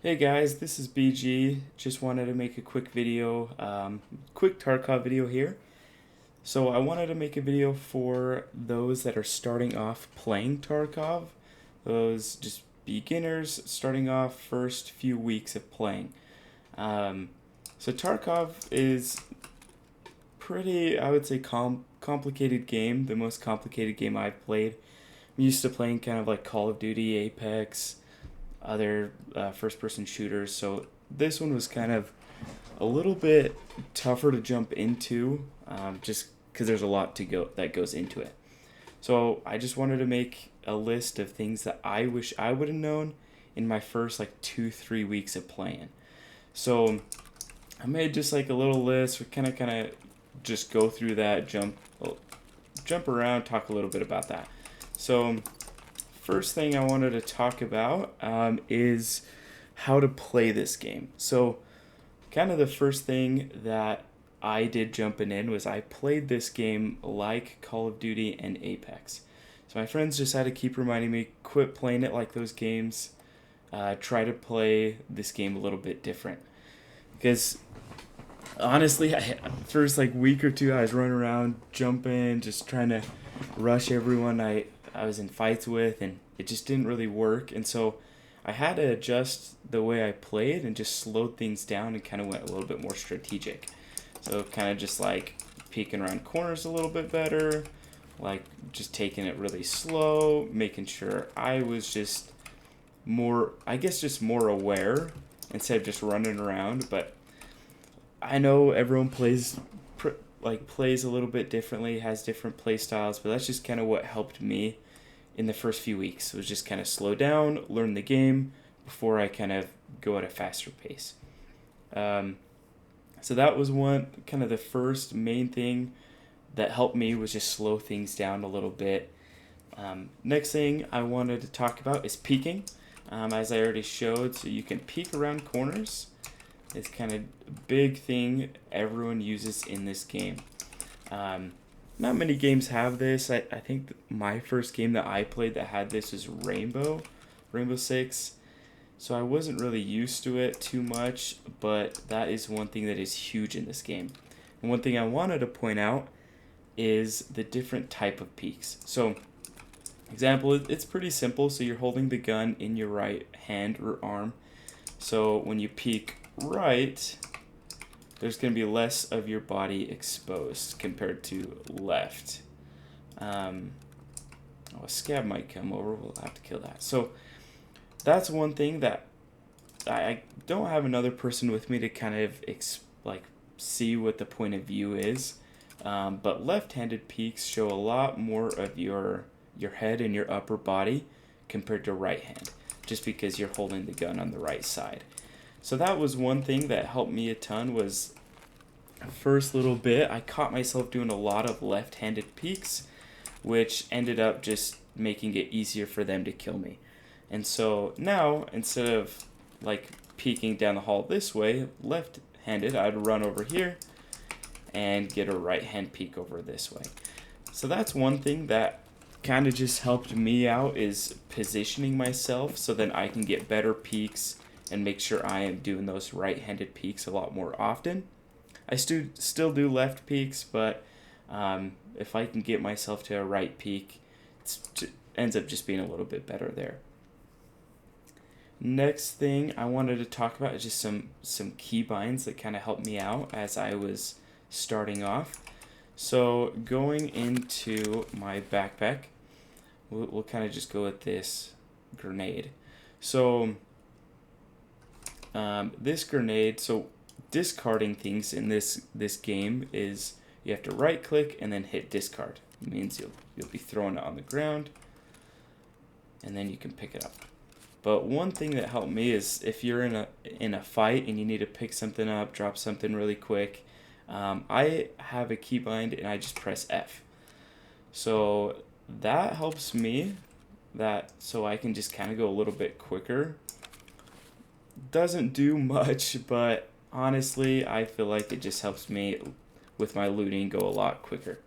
Hey guys, this is BG. Just wanted to make a quick video, quick Tarkov video here. So I wanted to make a video for those that are starting off playing Tarkov, those just beginners starting off first few weeks of playing. Um, so Tarkov is pretty, I would say, complicated game, the most complicated game I've played. I'm used to playing kind of like Call of Duty, Apex, other first-person shooters. So this one was kind of a little bit tougher to jump into, just because there's a lot to go that goes into it. So I just wanted to make a list of things that I wish I would have known in my first like 2-3 weeks of playing. So I made just like a little list. We kind of just go through that, jump around, talk a little bit about that. So first thing I wanted to talk about is how to play this game. So kind of the first thing that I did jumping in was I played this game like Call of Duty and Apex. So my friends just had to keep reminding me, quit playing it like those games. Try to play this game a little bit different. Because honestly, first like week or two, I was running around, jumping, just trying to rush everyone I was in fights with, and it just didn't really work. And so I had to adjust the way I played and just slowed things down and kind of went a little bit more strategic. So kind of just like peeking around corners a little bit better, like just taking it really slow, making sure I was just more, I guess, just more aware instead of just running around. But I know everyone plays a little bit differently, has different play styles, but that's just kind of what helped me in the first few weeks. It was just kind of slow down, learn the game before I kind of go at a faster pace. So that was one kind of the first main thing that helped me, was just slow things down a little bit. Next thing I wanted to talk about is peeking. As I already showed, so you can peek around corners. It's kind of a big thing everyone uses in this game. Not many games have this. I think my first game that I played that had this is Rainbow Six. So I wasn't really used to it too much, but that is one thing that is huge in this game. And one thing I wanted to point out is the different type of peaks. So, example, it's pretty simple. So you're holding the gun in your right hand or arm. So when you peek right, there's going to be less of your body exposed compared to left. A scab might come over. We'll have to kill that. So that's one thing that I don't have another person with me to kind of see what the point of view is. But left-handed peeks show a lot more of your head and your upper body compared to right hand, just because you're holding the gun on the right side. So that was one thing that helped me a ton. Was first little bit, I caught myself doing a lot of left-handed peeks, which ended up just making it easier for them to kill me. And so now, instead of like peeking down the hall this way, left-handed, I'd run over here and get a right-hand peek over this way. So that's one thing that kind of just helped me out, is positioning myself so that I can get better peeks and make sure I am doing those right-handed peeks a lot more often. I still do left peeks, but if I can get myself to a right peek, it ends up just being a little bit better there. Next thing I wanted to talk about is just some keybinds that kind of helped me out as I was starting off. So going into my backpack, we'll kind of just go with this grenade. So this grenade, so discarding things in this game is you have to right click and then hit discard. It means you'll be throwing it on the ground and then you can pick it up. But one thing that helped me is if you're in a fight and you need to pick something up, drop something really quick, I have a keybind and I just press F. So that helps me, so I can just kind of go a little bit quicker. Doesn't do much, but honestly, I feel like it just helps me with my looting go a lot quicker.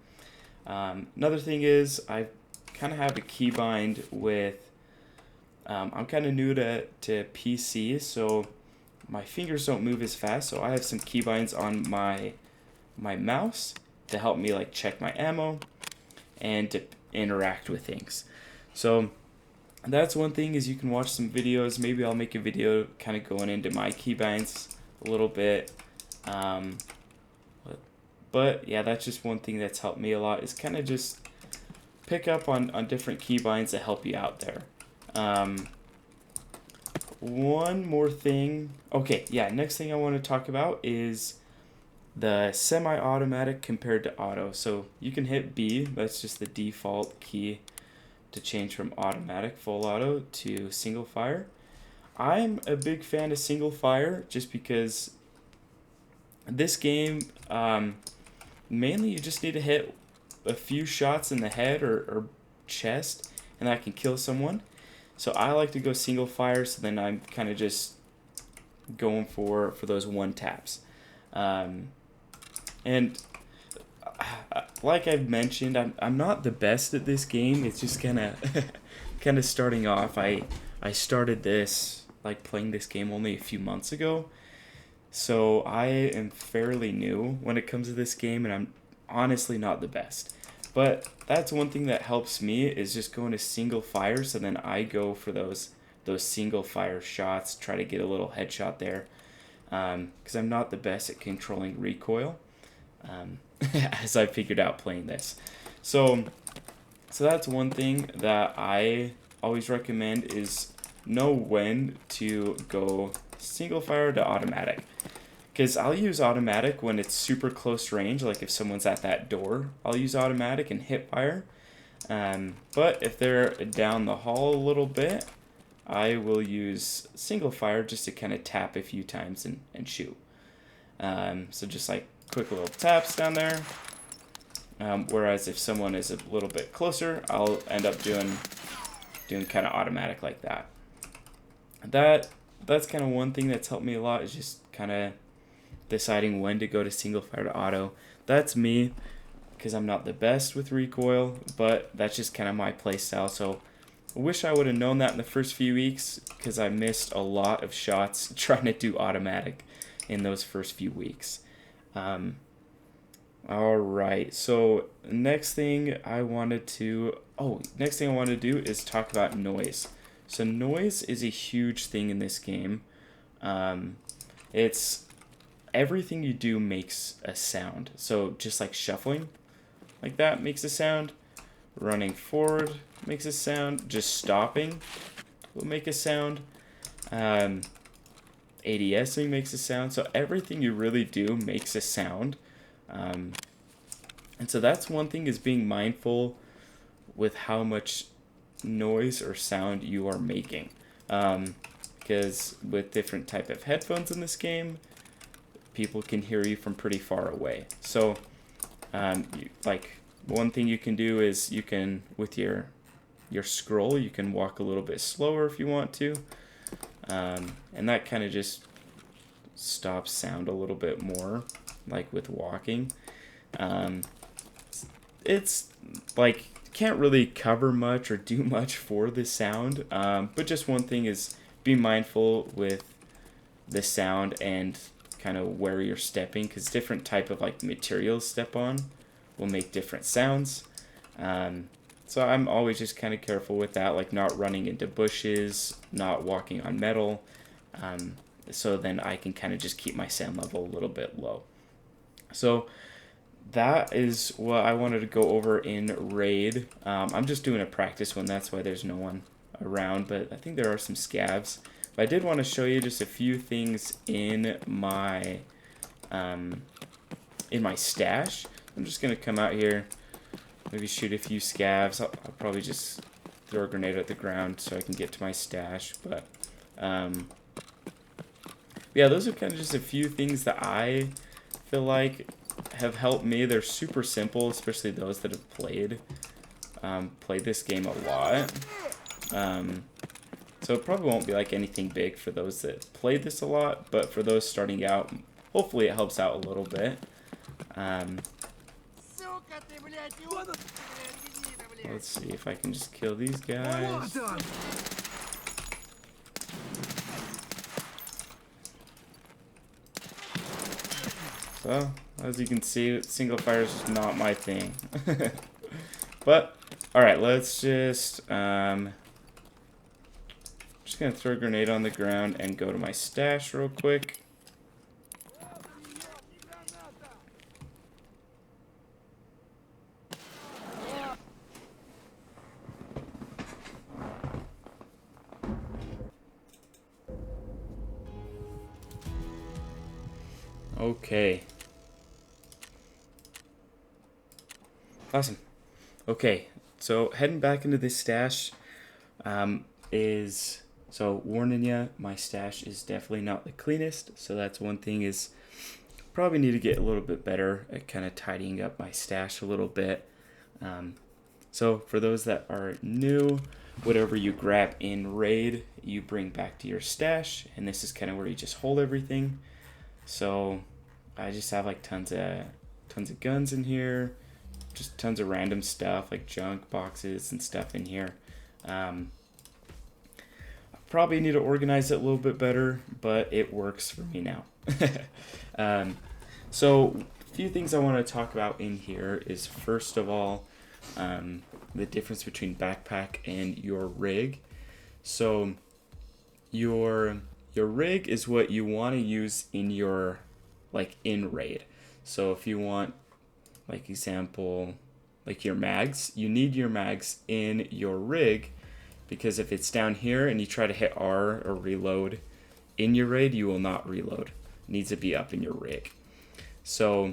Another thing is I kind of have a keybind with I'm kind of new to PC, so my fingers don't move as fast. So I have some keybinds on my mouse to help me like check my ammo and to interact with things. So that's one thing, is you can watch some videos. Maybe I'll make a video kind of going into my keybinds a little bit. But yeah, that's just one thing that's helped me a lot, is kind of just pick up on different keybinds that help you out there. One more thing. Okay, yeah, next thing I want to talk about is the semi-automatic compared to auto. So you can hit B, that's just the default key to change from automatic full auto to single fire. I'm a big fan of single fire just because this game, mainly you just need to hit a few shots in the head or chest and that can kill someone. So I like to go single fire, so then I'm kind of just going for those one taps. And like I've mentioned, I'm not the best at this game. It's just kind of starting off. I started this, like, playing this game only a few months ago, so I am fairly new when it comes to this game, and I'm honestly not the best. But that's one thing that helps me, is just going to single fire, so then I go for those single fire shots, try to get a little headshot there, because I'm not the best at controlling recoil. As I figured out playing this. So that's one thing that I always recommend, is know when to go single fire to automatic. Because I'll use automatic when it's super close range, like if someone's at that door, I'll use automatic and hip fire. But if they're down the hall a little bit, I will use single fire just to kind of tap a few times and shoot. So just like quick little taps down there. Whereas if someone is a little bit closer, I'll end up doing kind of automatic like that. That's kind of one thing that's helped me a lot, is just kind of deciding when to go to single fire to auto. That's me, because I'm not the best with recoil, but that's just kind of my play style. So I wish I would have known that in the first few weeks, because I missed a lot of shots trying to do automatic in those first few weeks. Alright, so next thing I wanted to do is talk about noise. So noise is a huge thing in this game. It's everything you do makes a sound. So just like shuffling like that makes a sound, running forward makes a sound, just stopping will make a sound, ADSing makes a sound. So everything you really do makes a sound. And so that's one thing, is being mindful with how much noise or sound you are making. Because with different type of headphones in this game, people can hear you from pretty far away. So like one thing you can do is you can, with your scroll, you can walk a little bit slower if you want to. And that kind of just stops sound a little bit more, like with walking. It's like can't really cover much or do much for the sound, but just one thing is be mindful with the sound and kind of where you're stepping, because different type of like materials step on will make different sounds. So I'm always just kind of careful with that, like not running into bushes, not walking on metal, so then I can kind of just keep my sound level a little bit low. So that is what I wanted to go over in Raid. I'm just doing a practice one, that's why there's no one around, but I think there are some scavs. But I did want to show you just a few things in my stash. I'm just going to come out here, maybe shoot a few scavs. I'll probably just throw a grenade at the ground so I can get to my stash. But yeah, those are kind of just a few things that I feel like have helped me. They're super simple, especially those that have played this game a lot. So it probably won't be like anything big for those that played this a lot, but for those starting out, hopefully it helps out a little bit. Let's see if I can just kill these guys. Well, as you can see, single fire is just not my thing. But, alright, let's just gonna throw a grenade on the ground and go to my stash real quick. Okay. Awesome. Okay, so heading back into this stash so warning you, my stash is definitely not the cleanest. So that's one thing, is probably need to get a little bit better at kind of tidying up my stash a little bit. So for those that are new, whatever you grab in raid, you bring back to your stash, and this is kind of where you just hold everything. So I just have like tons of guns in here, just tons of random stuff like junk boxes and stuff in here. I probably need to organize it a little bit better, but it works for me now. So a few things I want to talk about in here is, first of all, the difference between backpack and your rig. So your rig is what you want to use in your, like, in raid. So if you want, like, example, like your mags, you need your mags in your rig, because if it's down here and you try to hit R or reload in your raid, you will not reload. It needs to be up in your rig. So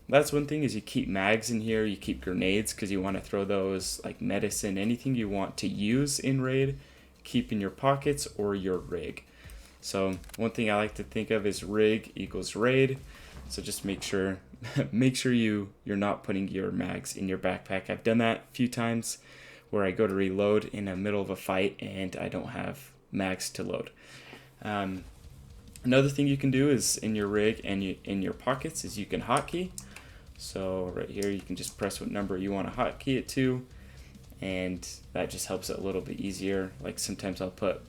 that's one thing, is you keep mags in here, you keep grenades, because you want to throw those, like medicine, anything you want to use in raid, keep in your pockets or your rig. So one thing I like to think of is rig equals raid. So just make sure you're not putting your mags in your backpack. I've done that a few times where I go to reload in the middle of a fight and I don't have mags to load. Another thing you can do is in your rig and in your pockets is you can hotkey. So right here you can just press what number you want to hotkey it to, and that just helps it a little bit easier. Like sometimes I'll put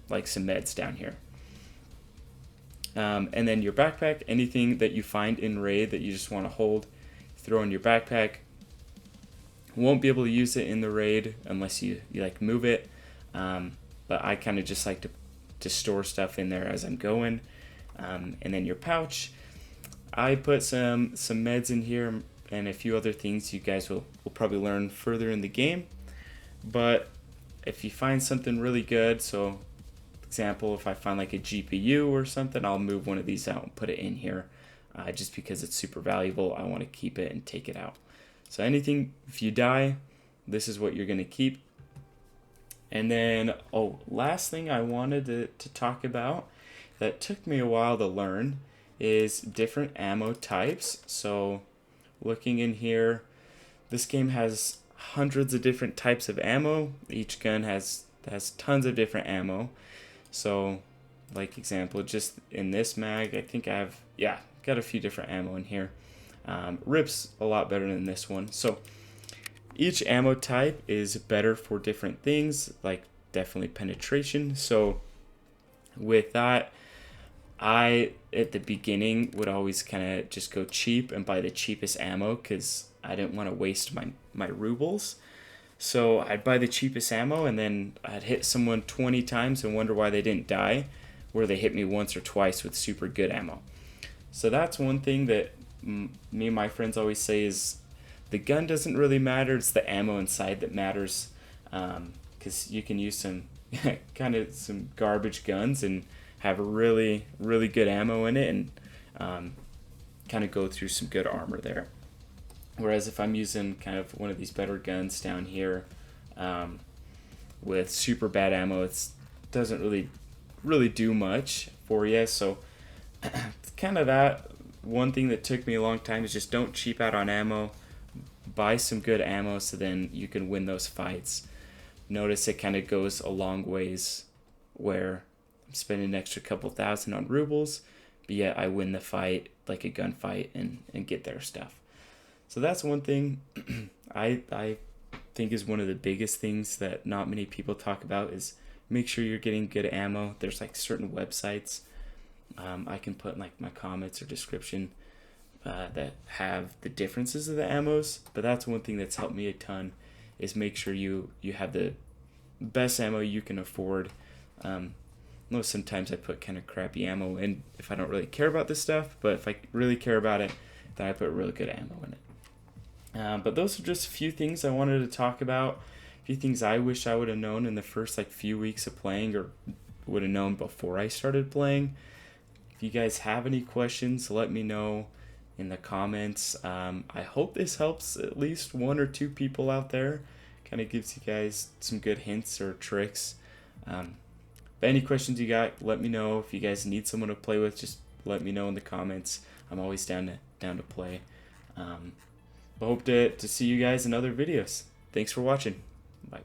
like some meds down here. And then your backpack, anything that you find in raid that you just want to hold, throw in your backpack. Won't be able to use it in the raid unless you like move it. But I kind of just like to store stuff in there as I'm going. And then your pouch, I put some meds in here and a few other things you guys will probably learn further in the game. But if you find something really good, so example, if I find like a GPU or something, I'll move one of these out and put it in here, just because it's super valuable. I want to keep it and take it out. So anything, if you die, this is what you're going to keep. And then, last thing I wanted to talk about that took me a while to learn is different ammo types. So looking in here, this game has hundreds of different types of ammo. Each gun has tons of different ammo. So like example, just in this mag, I think I have, got a few different ammo in here. Rip's a lot better than this one. So each ammo type is better for different things, like definitely penetration. So with that, I at the beginning would always kind of just go cheap and buy the cheapest ammo, because I didn't want to waste my rubles. So I'd buy the cheapest ammo, and then I'd hit someone 20 times and wonder why they didn't die, where they hit me once or twice with super good ammo. So that's one thing that me and my friends always say is the gun doesn't really matter, it's the ammo inside that matters, because you can use some kind of some garbage guns and have really, really good ammo in it, and kind of go through some good armor there. Whereas if I'm using kind of one of these better guns down here with super bad ammo, it doesn't really do much for you. So it's kind of that. One thing that took me a long time is just don't cheap out on ammo. Buy some good ammo so then you can win those fights. Notice it kind of goes a long ways where I'm spending an extra couple thousand on rubles, but yet I win the fight like a gunfight and get their stuff. So that's one thing I think is one of the biggest things that not many people talk about, is make sure you're getting good ammo. There's like certain websites I can put in like my comments or description that have the differences of the ammos, but that's one thing that's helped me a ton, is make sure you have the best ammo you can afford. I know sometimes I put kind of crappy ammo in if I don't really care about this stuff, but if I really care about it, then I put really good ammo in it. But those are just a few things I wanted to talk about, a few things I wish I would have known in the first like few weeks of playing, or would have known before I started playing. If you guys have any questions, let me know in the comments. I hope this helps at least one or two people out there. Kind of gives you guys some good hints or tricks. But any questions you got, let me know. If you guys need someone to play with, just let me know in the comments. I'm always down to play. But hope to see you guys in other videos. Thanks for watching. Bye.